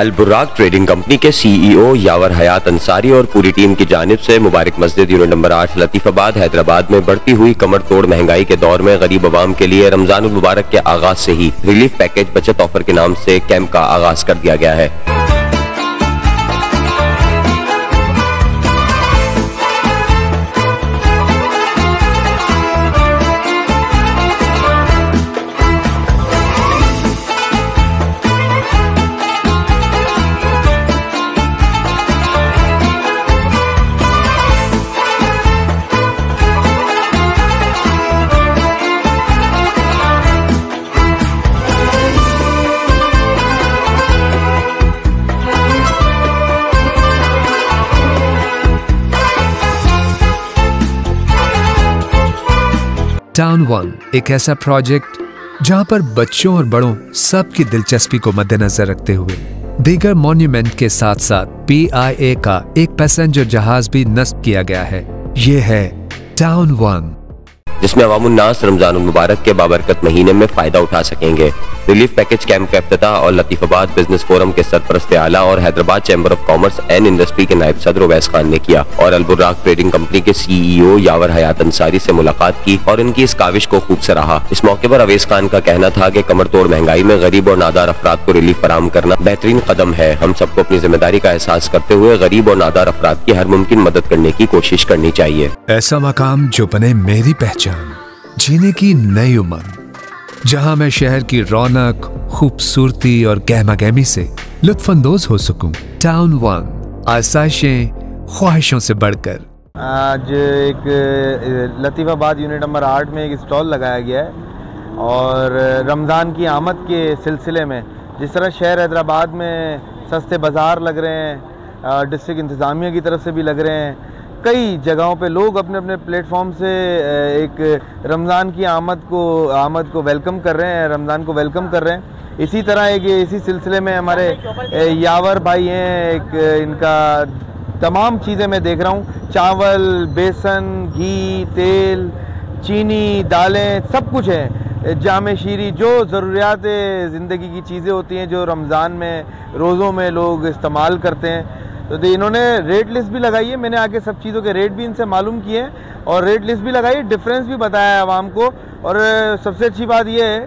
अल बुर्राक trading company के CEO यावर हयात अंसारी और पूरी टीम की जानिब से मुबारक मस्जिद यूनिट नंबर 8 लतीफाबाद हैदराबाद में बढ़ती हुई कमर तोड़ महंगाई के दौर में गरीब अवाम के लिए रमजानुल मुबारक के आगाज से ही रिलीफ पैकेज बचत ऑफर के नाम से कैंप का आगाज कर दिया गया है। टाउन वन एक ऐसा प्रोजेक्ट जहां पर बच्चों और बड़ों सबकी दिलचस्पी को मद्देनजर रखते हुए दीगर मॉन्यूमेंट के साथ साथ PIA का एक पैसेंजर जहाज भी नस्ब किया गया है। ये है टाउन वन, जिसमें अवामुन्नास रमजानुल मुबारक के बाबरकत महीने में फायदा उठा सकेंगे। रिलीफ पैकेज कैंप का इफ्तिताह और लतीफाबाद बिजनेस फोरम के सरपरस्त आला और Hyderabad chamber of commerce and industry के नायब सदर उवैस खान ने किया और अल बुर्राक ट्रेडिंग कंपनी के CEO यावर हयात अंसारी से मुलाकात की और उनकी इस काविश को खूब सराहा। इस मौके पर उवैस खान का कहना था कि कमर तोड़ महंगाई में गरीब और नादार अफराद को रिलीफ फराहम करना बेहतरीन कदम है। हम सबको अपनी जिम्मेदारी का एहसास करते हुए गरीब और नादार अफराद की हर मुमकिन मदद करने की कोशिश करनी चाहिए। ऐसा मकाम जो बने मेरी पहचान, जीने की नई उमंग, जहां मैं शहर की रौनक, खूबसूरती और गहमागहमी से लुत्फानंदोज हो सकूं। टाउन वन, आसाइशें ख्वाहिशों से बढ़कर। आज एक लतीफाबाद यूनिट नंबर 8 में एक स्टॉल लगाया गया है और रमज़ान की आमद के सिलसिले में जिस तरह शहर हैदराबाद में सस्ते बाज़ार लग रहे हैं, डिस्ट्रिक्ट इंतज़ामिया की तरफ से भी लग रहे हैं, कई जगहों पे लोग अपने अपने प्लेटफॉर्म से एक रमज़ान की आमद को वेलकम कर रहे हैं, रमज़ान को वेलकम कर रहे हैं। इसी तरह इसी सिलसिले में हमारे यावर भाई हैं, इनका तमाम चीज़ें मैं देख रहा हूँ, चावल, बेसन, घी, तेल, चीनी, दालें, सब कुछ है, जामे शीरी, जो ज़रूरियात ज़िंदगी की चीज़ें होती हैं जो रमज़ान में रोज़ों में लोग इस्तेमाल करते हैं। तो इन्होंने रेट लिस्ट भी लगाई है, मैंने आके सब चीज़ों के रेट भी इनसे मालूम किए हैं और रेट लिस्ट भी लगाई, डिफरेंस भी बताया है आवाम को। और सबसे अच्छी बात यह है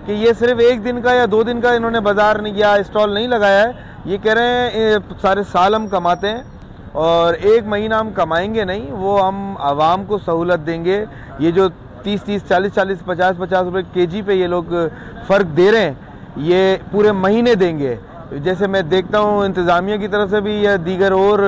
कि ये सिर्फ एक दिन का या 2 दिन का इन्होंने बाज़ार नहीं या स्टॉल नहीं लगाया है, ये कह रहे हैं सारे साल हम कमाते हैं और एक महीना हम कमाएंगे नहीं, वो हम आवाम को सहूलत देंगे। ये जो 30-30, 40-40, 50-50 रुपये केजी पे ये लोग फ़र्क दे रहे हैं, ये पूरे महीने देंगे। जैसे मैं देखता हूँ इंतज़ामिया की तरफ से भी या दीगर और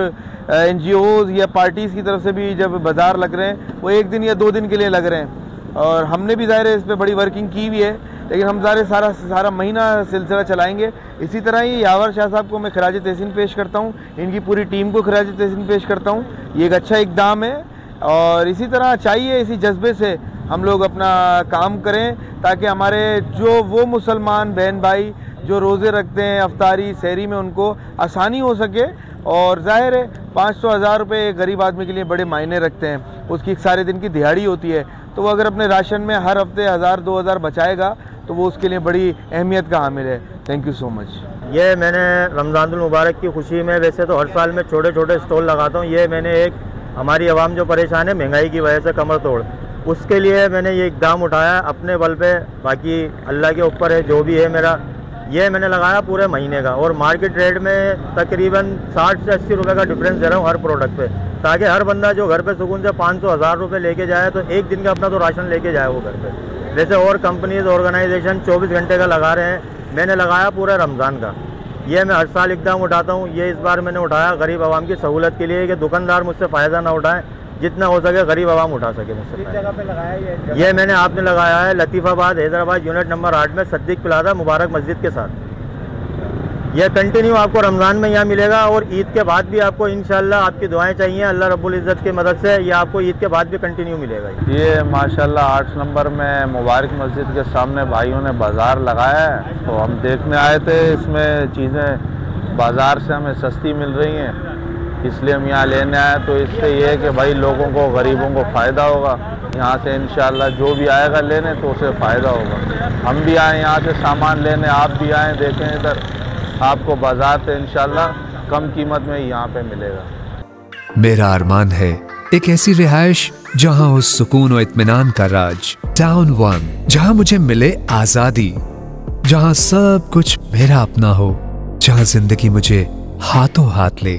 NGOs या पार्टीज़ की तरफ से भी जब बाज़ार लग रहे हैं वो 1 दिन या 2 दिन के लिए लग रहे हैं और हमने भी ज़ाहिर है इस पर बड़ी वर्किंग की भी है, लेकिन हम सारा महीना सिलसिला चलाएंगे। इसी तरह ही यावर शाह साहब को मैं खराज तहसीन पेश करता हूँ, इनकी पूरी टीम को खराज तहसीन पेश करता हूँ। ये एक अच्छा इक़दाम है और इसी तरह चाहिए, इसी जज्बे से हम लोग अपना काम करें ताकि हमारे जो वो मुसलमान बहन भाई जो रोज़े रखते हैं, अफ्तारी सहरी में उनको आसानी हो सके। और ज़ाहिर है 500-1000 रुपये गरीब आदमी के लिए बड़े मायने रखते हैं, उसकी एक सारे दिन की दिहाड़ी होती है, तो वो अगर अपने राशन में हर हफ्ते 1000-2000 बचाएगा तो वो उसके लिए बड़ी अहमियत का हामिल है। Thank you so much. ये मैंने रमज़ानुल मुबारक की खुशी में वैसे तो हर साल में छोटे छोटे स्टॉल लगाता हूँ, ये मैंने एक हमारी आवाम जो परेशान है महंगाई की वजह से कमर तोड़, उसके लिए मैंने ये इक़दाम उठाया अपने बल पे, बाकी अल्लाह के ऊपर है जो भी है मेरा। ये मैंने लगाया पूरे महीने का और मार्केट रेट में तकरीबन 60 से 80 रुपये का डिफरेंस दे रहा हूँ हर प्रोडक्ट पे, ताकि हर बंदा जो घर पे सुकून से 500-1000 रुपये लेके जाए तो एक दिन का अपना तो राशन लेके जाए वो घर पे। जैसे और कंपनीज ऑर्गेनाइजेशन 24 घंटे का लगा रहे हैं, मैंने लगाया पूरे रमज़ान का। ये मैं हर साल इक़दाम उठाता हूँ, ये इस बार मैंने उठाया गरीब आवाम की सहूलत के लिए कि दुकानदार मुझसे फ़ायदा ना उठाएं, जितना हो सके गरीब आवाम उठा सके मुझसे। किस जगह पे लगाया ये मैंने आपने लगाया है लतीफाबाद हैदराबाद यूनिट नंबर 8 में सिद्दीक प्लाजा मुबारक मस्जिद के साथ। यह कंटिन्यू आपको रमज़ान में यहाँ मिलेगा और ईद के बाद भी आपको इंशाल्लाह आपकी दुआएं चाहिए अल्लाह रब्बुल इज़्ज़त की मदद से, ये आपको ईद के बाद भी कंटिन्यू मिलेगा। ये माशाल्लाह 8 नंबर में मुबारक मस्जिद के सामने भाइयों ने बाज़ार लगाया है, तो हम देखने आए थे, इसमें चीज़ें बाज़ार से हमें सस्ती मिल रही हैं, इसलिए हम यहाँ लेने आए। तो इससे ये है कि भाई लोगों को, गरीबों को फ़ायदा होगा, यहाँ से इंशाल्लाह जो भी आएगा लेने तो उसे फ़ायदा होगा। हम भी आए यहाँ से सामान लेने, आप भी आएँ, देखें इधर आपको बाजार से इंशाल्लाह कम कीमत में यहाँ पे मिलेगा। मेरा अरमान है एक ऐसी रिहाइश जहां हो सुकून और इत्मीनान का राज, टाउन 1, जहां मुझे मिले आजादी, जहां सब कुछ मेरा अपना हो, जहां जिंदगी मुझे हाथों हाथ ले।